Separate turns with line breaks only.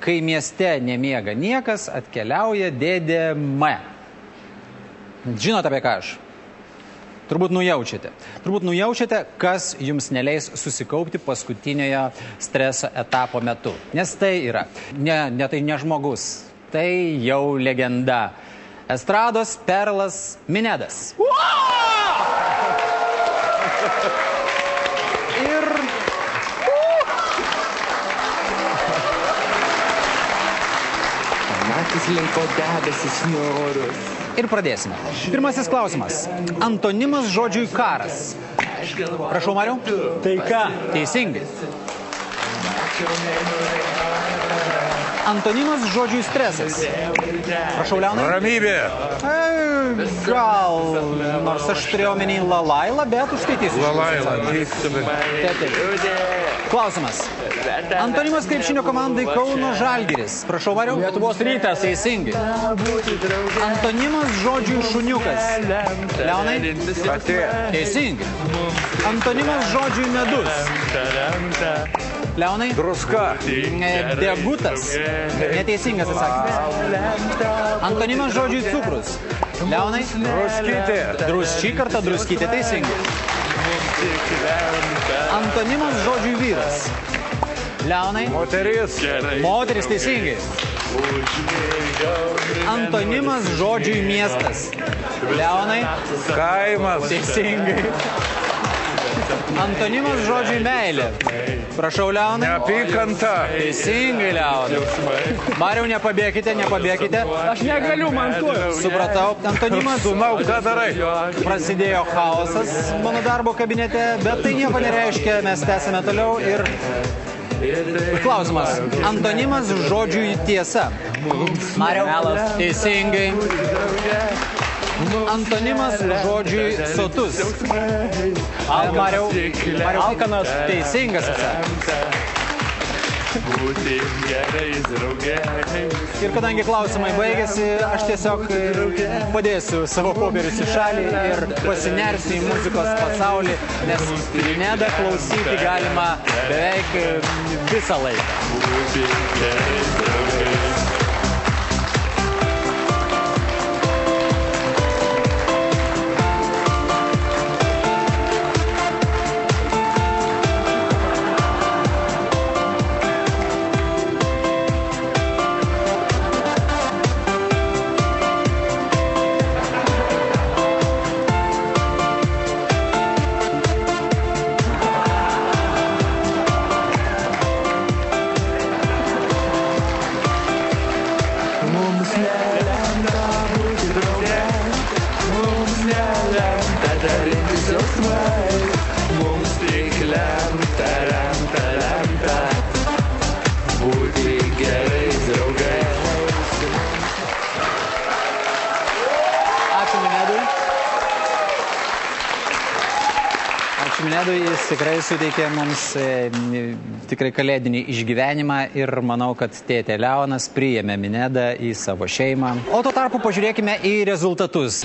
kai mieste nemiega niekas, atkeliauja dėdė M. Žinote apie ką aš? Turbūt nujaučiate. Kas jums neleis susikaupti paskutiniojo streso etapo metu. Nes tai yra, tai ne žmogus, tai jau legenda. Estrados perlas Minedas. Ir pradėsime. Pirmasis klausimas. Antonimas žodžiui karas. Prašau, Mariau.
Taika.
Teisingai. Antonimas žodžiui stresas. Prašau, Leonai.
Ramybė.
Gal, nors aš turėjau omeny Lalailą, bet užskaitysiu.
Lalailą.
Klausimas. Antonimas krepšinio komandai Kauno Žalgiris. Prašau, Mariau.
Lietuvos Rytas.
Teisingai. Antonimas žodžiui šuniukas. Leonai.
Katė.
Teisingai. Antonimas žodžiui medus. Leonai.
Druska.
Degutas. Neteisingas atsakymas. Antonimas žodžiui cukrus. Leonai.
Druskytė.
Drusčykarta, druskytė. Teisingai. Antonimas žodžiui vyras. Leonai.
Moteris.
Moteris. Teisingai. Antonimas žodžiui miestas. Leonai.
Kaimas.
Teisingai. Antonimas žodžiui meilė. Prašau, Leonai.
Neapykanta.
Teisingai, Leonai. Mariau, nepabėkite.
Aš negaliu, man tuo.
Supratau. Antonimas.
Sūnau, ką darai?
Prasidėjo chaosas mano darbo kabinete, bet tai nieko nereiškia. Mes tęsime toliau ir... Klausimas. Antonimas žodžiui tiesa. Mariau. Melas. Teisingai. Antonimas žodžiui sotus. Mariau.
Alkanas.
Teisingas atsakymas. Ir kadangi klausimai baigėsi, aš tiesiog padėsiu savo popierius į šalį ir pasinersiu į muzikos pasaulį, nes Minedą klausyti galima beveik visą laiką. Minedui jis tikrai suteikė mums tikrai kalėdinį išgyvenimą ir manau, kad tėtė Leonas priėmė Minedą į savo šeimą. O tuo tarpu pažiūrėkime į rezultatus.